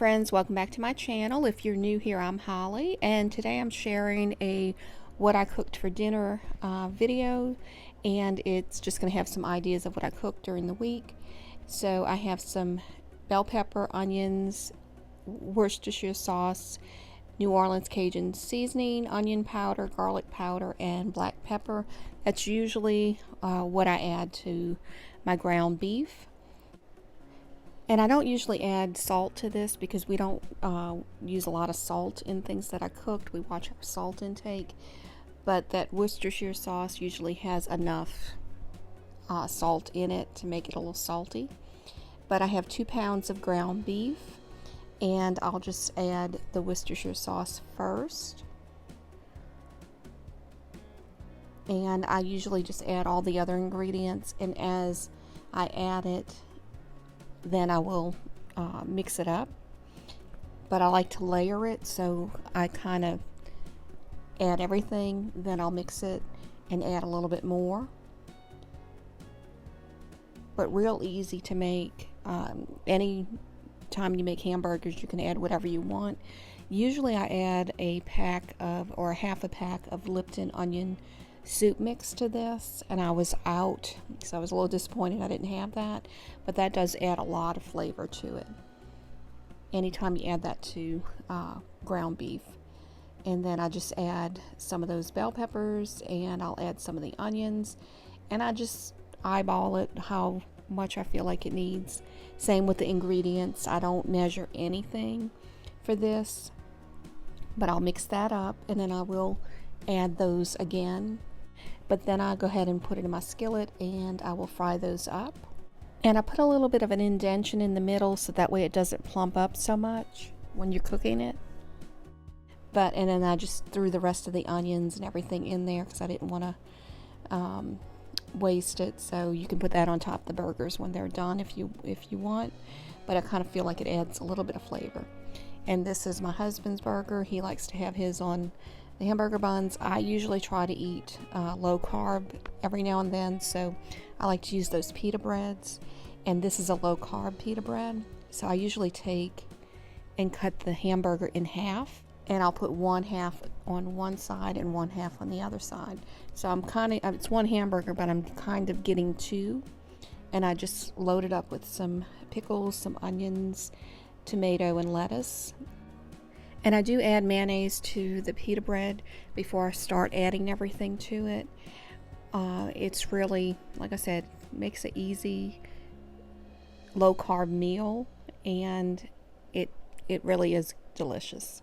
friends, welcome back to my channel. If you're new here, I'm Holly, and today I'm sharing a what I cooked for dinner video, and it's just going to have some ideas of what I cooked during the week. So I have some bell pepper, onions, Worcestershire sauce, New Orleans Cajun seasoning, onion powder, garlic powder, and black pepper. That's usually what I add to my ground beef. And I don't usually add salt to this because we don't use a lot of salt in things that I cooked. We watch our salt intake. But that Worcestershire sauce usually has enough salt in it to make it a little salty. But I have 2 pounds of ground beef, and I'll just add the Worcestershire sauce first. And I usually just add all the other ingredients, and as I add it, then I will mix it up. But I like to layer it, so I kind of add everything, then I'll mix it and add a little bit more. But real easy to make. Any time you make hamburgers, you can add whatever you want. Usually I add a pack of, or half a pack of Lipton onion soup mix to this, and I was out, so I was a little disappointed I didn't have that, but that does add a lot of flavor to it anytime you add that to ground beef. And then I just add some of those bell peppers, and I'll add some of the onions, and I just eyeball it how much I feel like it needs. Same with the ingredients. I don't measure anything for this, but I'll mix that up, and then I will add those again. But then I'll go ahead and put it in my skillet, and I will fry those up. And I put a little bit of an indentation in the middle so that way it doesn't plump up so much when you're cooking it. And then I just threw the rest of the onions and everything in there because I didn't want to waste it. So you can put that on top of the burgers when they're done if you want. But I kind of feel like it adds a little bit of flavor. And this is my husband's burger. He likes to have his on the hamburger buns. I usually try to eat low carb every now and then, so I like to use those pita breads, and this is a low carb pita bread. So I usually take and cut the hamburger in half, and I'll put one half on one side and one half on the other side. So I'm kind of, it's one hamburger, but I'm kind of getting two, and I just load it up with some pickles, some onions, tomato, and lettuce. And I do add mayonnaise to the pita bread before I start adding everything to it. It's really, like I said, makes an easy low carb meal, and it really is delicious.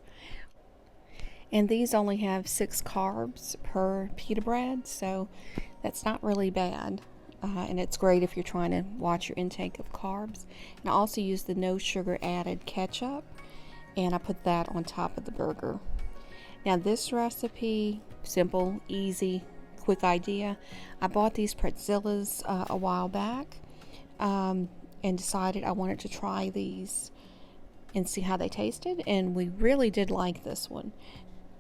And these only have 6 carbs per pita bread, so that's not really bad. And it's great if you're trying to watch your intake of carbs. And I also use the no sugar added ketchup, and I put that on top of the burger. Now this recipe, simple, easy, quick idea. I bought these Pretzels a while back and decided I wanted to try these and see how they tasted, and we really did like this one.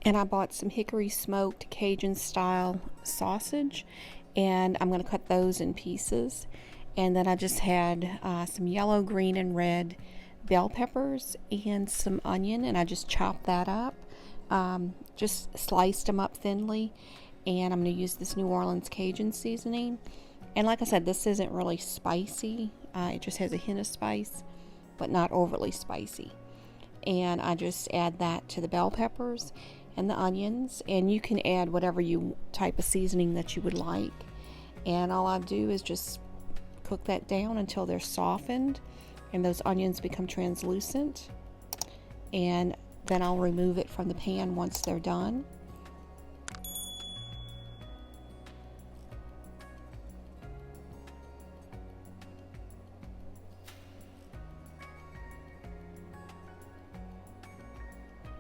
And I bought some hickory smoked Cajun style sausage, and I'm going to cut those in pieces. And then I just had some yellow, green, and red bell peppers and some onion, and I just chopped that up, just sliced them up thinly. And I'm going to use this New Orleans Cajun seasoning. And like I said, this isn't really spicy. It just has a hint of spice, but not overly spicy. And I just add that to the bell peppers and the onions, and you can add whatever type of seasoning that you would like. And all I do is just cook that down until they're softened and those onions become translucent, and then I'll remove it from the pan once they're done.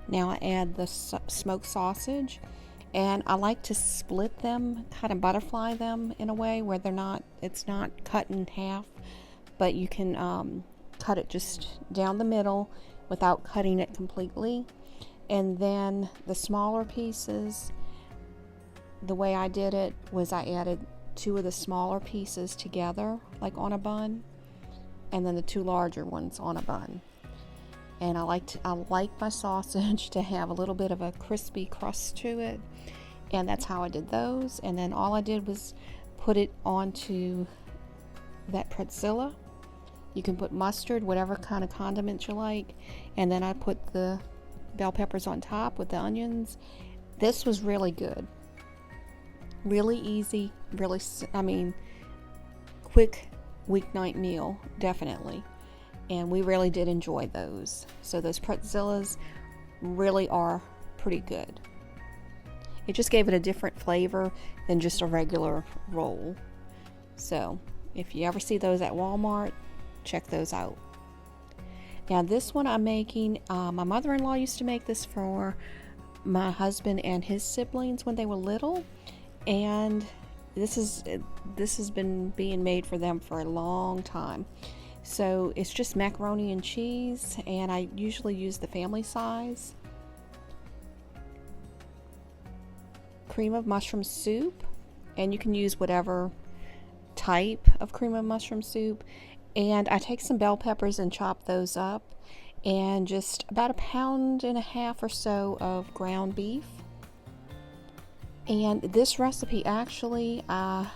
Now I add the smoked sausage, and I like to split them, kind of butterfly them in a way where it's not cut in half, but you can cut it just down the middle without cutting it completely. And then the smaller pieces, the way I did it was I added 2 of the smaller pieces together, like on a bun, and then the 2 larger ones on a bun. And I like my sausage to have a little bit of a crispy crust to it, and that's how I did those. And then all I did was put it onto that Pretzilla. You can put mustard, whatever kind of condiments you like, and then I put the bell peppers on top with the onions. This was really good, really easy, really, quick weeknight meal, definitely. And we really did enjoy those. So those Pretzillas really are pretty good. It just gave it a different flavor than just a regular roll. So if you ever see those at Walmart, check those out. Now this one I'm making, my mother-in-law used to make this for my husband and his siblings when they were little, and this has been being made for them for a long time. So it's just macaroni and cheese, and I usually use the family size. Cream of mushroom soup, and you can use whatever type of cream of mushroom soup. And I take some bell peppers and chop those up, and just about 1.5 pounds or so of ground beef. And this recipe actually, like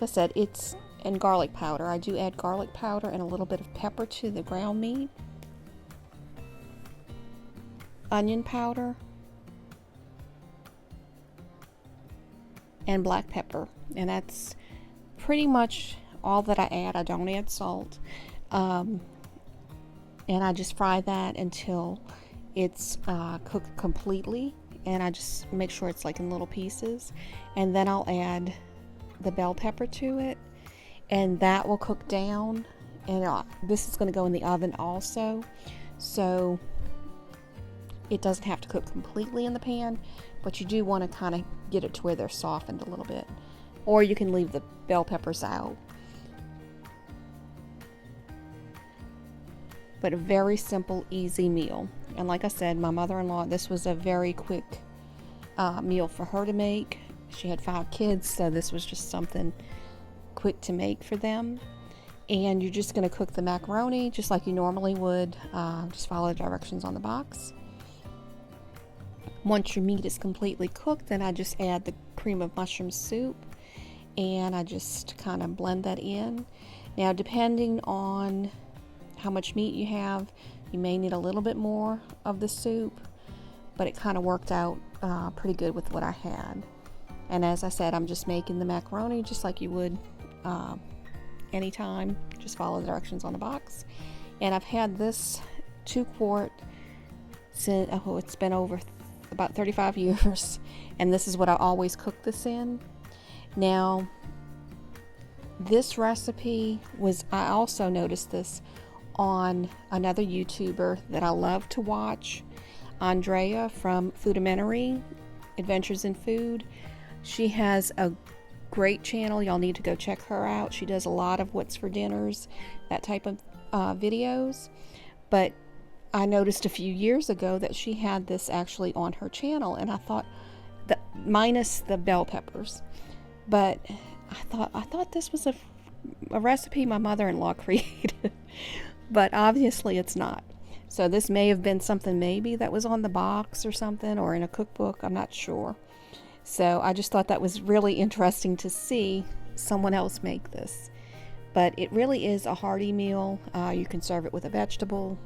I said, it's in garlic powder. I do add garlic powder and a little bit of pepper to the ground meat. Onion powder. And black pepper. And that's pretty much all that I add. I don't add salt. And I just fry that until it's cooked completely. And I just make sure it's like in little pieces. And then I'll add the bell pepper to it. And that will cook down. And this is going to go in the oven also. So it doesn't have to cook completely in the pan. But you do want to kind of get it to where they're softened a little bit. Or you can leave the bell peppers out. But a very simple, easy meal. And like I said, my mother-in-law, this was a very quick meal for her to make. She had 5 kids, so this was just something quick to make for them. And you're just going to cook the macaroni just like you normally would. Just follow the directions on the box. Once your meat is completely cooked, then I just add the cream of mushroom soup, and I just kind of blend that in. Now, depending on how much meat you have, you may need a little bit more of the soup, but it kind of worked out pretty good with what I had. And as I said, I'm just making the macaroni just like you would anytime. Just follow the directions on the box. And I've had this 2-quart since, it's been over about 35 years, and this is what I always cook this in. Now, this recipe I also noticed this on another YouTuber that I love to watch, Andrea from Foodimentary, Adventures in Food. She has a great channel. Y'all need to go check her out. She does a lot of what's for dinners, that type of videos. But I noticed a few years ago that she had this actually on her channel, and I thought, minus the bell peppers, but I thought this was a recipe my mother-in-law created, but obviously it's not. So this may have been something maybe that was on the box or something, or in a cookbook, I'm not sure. So I just thought that was really interesting to see someone else make this. But it really is a hearty meal. You can serve it with a vegetable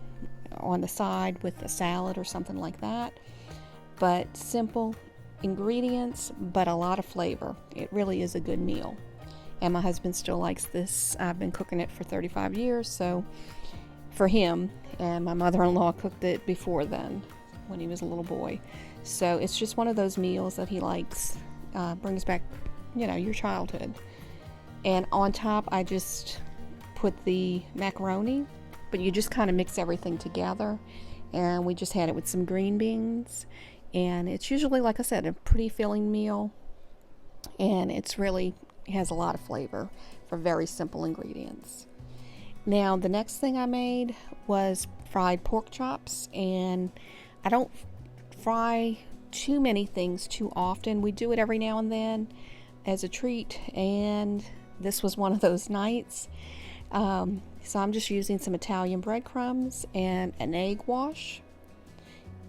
on the side with a salad or something like that. But simple ingredients, but a lot of flavor. It really is a good meal. And my husband still likes this. I've been cooking it for 35 years, so for him. And my mother-in-law cooked it before then, when he was a little boy. So it's just one of those meals that he likes. Brings back, your childhood. And on top, I just put the macaroni, but you just kind of mix everything together. And we just had it with some green beans. And it's usually, like I said, a pretty filling meal. And it's really has a lot of flavor for very simple ingredients. Now, the next thing I made was fried pork chops. And I don't fry too many things too often. We do it every now and then as a treat. And this was one of those nights. So I'm just using some Italian breadcrumbs and an egg wash,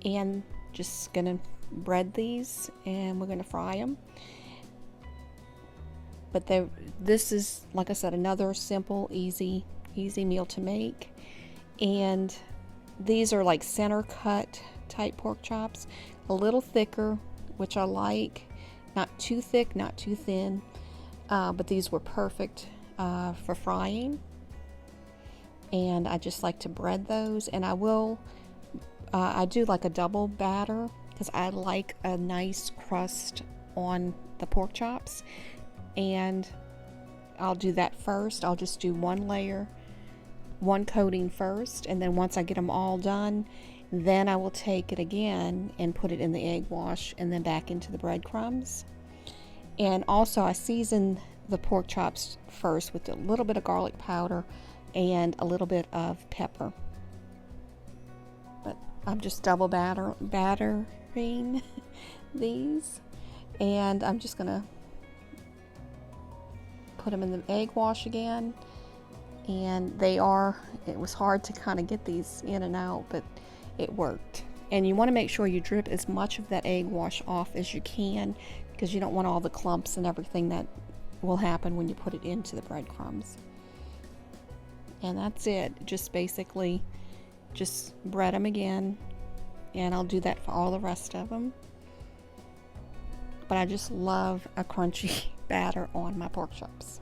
and just gonna bread these, and we're gonna fry them. But this is, like I said, another simple, easy meal to make. And these are like center cut type pork chops, a little thicker, which I like. Not too thick, not too thin, but these were perfect for frying. And I just like to bread those, and I do like a double batter because I like a nice crust on the pork chops. And I'll do that first. I'll just do one layer, one coating first, and then once I get them all done, then I will take it again and put it in the egg wash and then back into the breadcrumbs. And also I season the pork chops first with a little bit of garlic powder and a little bit of pepper. But I'm just double battering these, and I'm just gonna put them in the egg wash again. And it was hard to kind of get these in and out, but it worked. And you want to make sure you drip as much of that egg wash off as you can, because you don't want all the clumps and everything that will happen when you put it into the breadcrumbs. And that's it. Just basically just bread them again, and I'll do that for all the rest of them. But I just love a crunchy batter on my pork chops.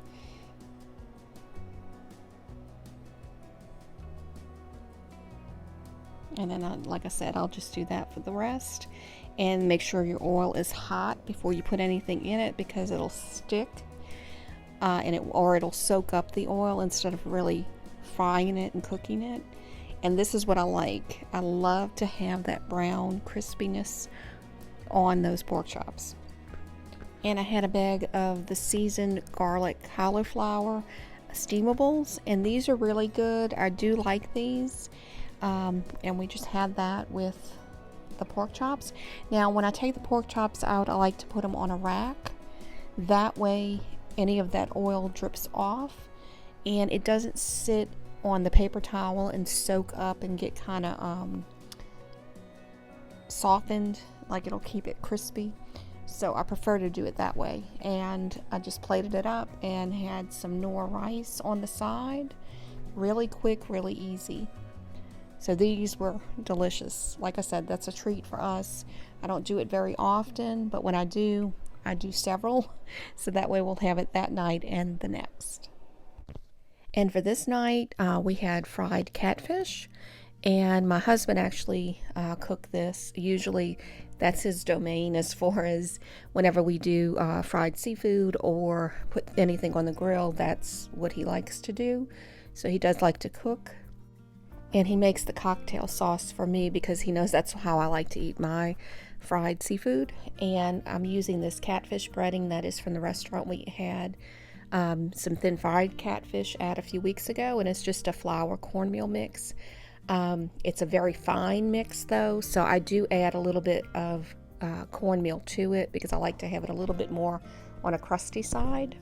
And then, like I said, I'll just do that for the rest. And make sure your oil is hot before you put anything in it, because it'll stick, or it'll soak up the oil instead of really frying it and cooking it. And this is what I like. I love to have that brown crispiness on those pork chops. And I had a bag of the seasoned garlic cauliflower steamables, and these are really good. I do like these. And we just had that with the pork chops. Now when I take the pork chops out, I like to put them on a rack. That way any of that oil drips off and it doesn't sit on the paper towel and soak up and get kind of softened. Like, it'll keep it crispy. So I prefer to do it that way. And I just plated it up and had some Nor rice on the side. Really quick, really easy. So these were delicious. Like I said, that's a treat for us. I don't do it very often, but when I do several. So that way we'll have it that night and the next. And for this night, we had fried catfish. And my husband actually cooked this. Usually that's his domain as far as whenever we do fried seafood or put anything on the grill, that's what he likes to do. So he does like to cook. And he makes the cocktail sauce for me because he knows that's how I like to eat my fried seafood. And I'm using this catfish breading that is from the restaurant we had some thin fried catfish at a few weeks ago, and it's just a flour cornmeal mix. It's a very fine mix though, so I do add a little bit of cornmeal to it because I like to have it a little bit more on a crusty side.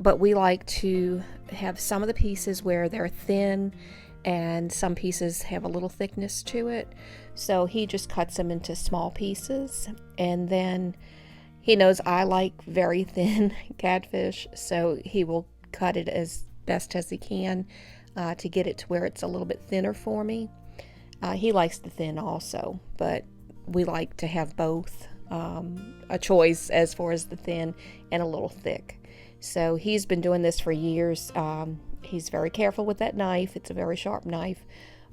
But we like to have some of the pieces where they're thin and some pieces have a little thickness to it. So he just cuts them into small pieces, and then he knows I like very thin catfish, so he will cut it as best as he can to get it to where it's a little bit thinner for me. He likes the thin also, but we like to have both, a choice as far as the thin and a little thick. So he's been doing this for years. He's very careful with that knife. It's a very sharp knife,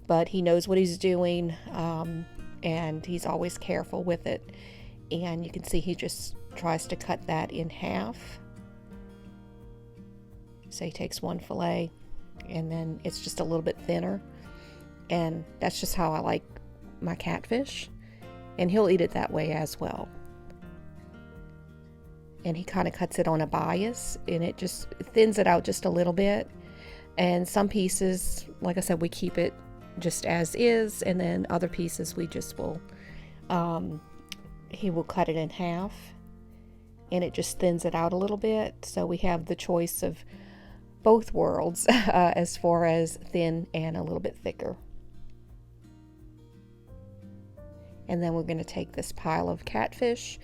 but he knows what he's doing, and he's always careful with it. And you can see he just tries to cut that in half. So he takes one fillet, and then it's just a little bit thinner. And that's just how I like my catfish. And he'll eat it that way as well. And he kind of cuts it on a bias, and it just thins it out just a little bit. And some pieces, like I said, we keep it just as is, and then other pieces we just will, he will cut it in half, and it just thins it out a little bit. So we have the choice of both worlds as far as thin and a little bit thicker. And then we're going to take this pile of catfish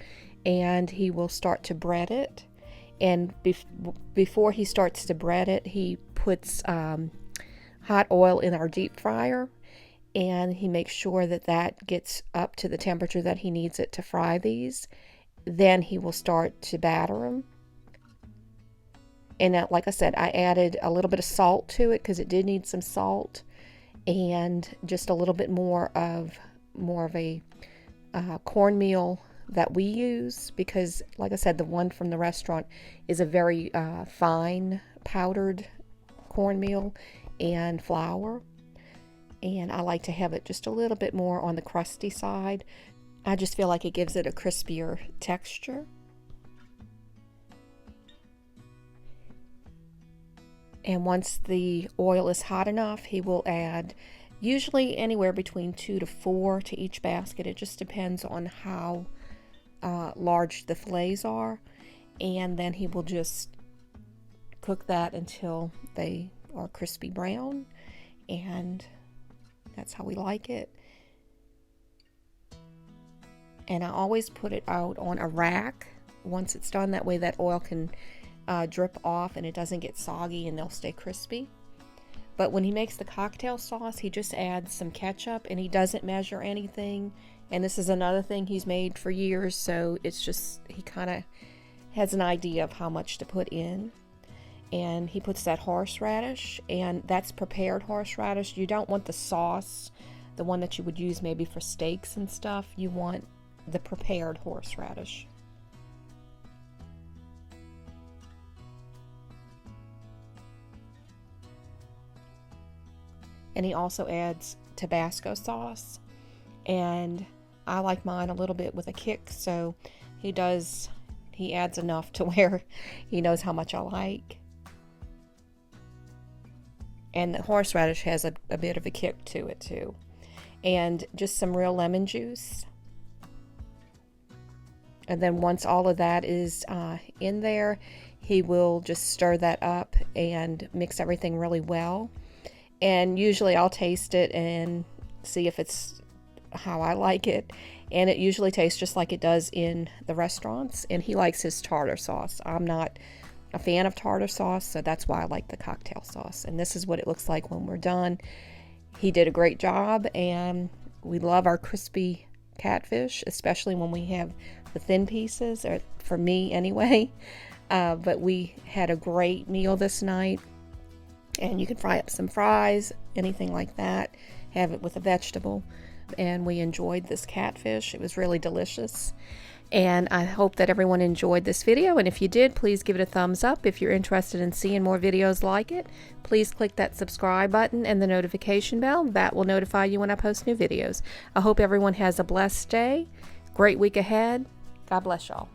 and he will start to bread it. And before he starts to bread it, he puts hot oil in our deep fryer, and he makes sure that that gets up to the temperature that he needs it to fry these. Then he will start to batter them. And like I said, I added a little bit of salt to it because it did need some salt, and just a little bit more of a cornmeal that we use, because like I said, the one from the restaurant is a very fine powdered cornmeal and flour, and I like to have it just a little bit more on the crusty side. I just feel like it gives it a crispier texture. And once the oil is hot enough, he will add usually anywhere between 2 to 4 to each basket. It just depends on how large the fillets are. And then he will just cook that until they are crispy brown. And that's how we like it. And I always put it out on a rack once it's done. That way that oil can drip off and it doesn't get soggy and they'll stay crispy. But when he makes the cocktail sauce, he just adds some ketchup and he doesn't measure anything. And this is another thing he's made for years, so it's just, he kind of has an idea of how much to put in. And he puts that horseradish, and that's prepared horseradish. You don't want the sauce, the one that you would use maybe for steaks and stuff. You want the prepared horseradish. And he also adds Tabasco sauce, and I like mine a little bit with a kick, so he adds enough to where he knows how much I like. And the horseradish has a bit of a kick to it too. And just some real lemon juice. And then once all of that is in there, he will just stir that up and mix everything really well. And usually I'll taste it and see if it's how I like it. And it usually tastes just like it does in the restaurants. And he likes his tartar sauce. I'm not a fan of tartar sauce, so that's why I like the cocktail sauce. And this is what it looks like when we're done. He did a great job, and we love our crispy catfish, especially when we have the thin pieces, or for me anyway. But we had a great meal this night. And you can fry up some fries, anything like that, have it with a vegetable. And we enjoyed this catfish. It was really delicious. And I hope that everyone enjoyed this video. And if you did, please give it a thumbs up. If you're interested in seeing more videos like it, please click that subscribe button and the notification bell. That will notify you when I post new videos. I hope everyone has a blessed day. Great week ahead. God bless y'all.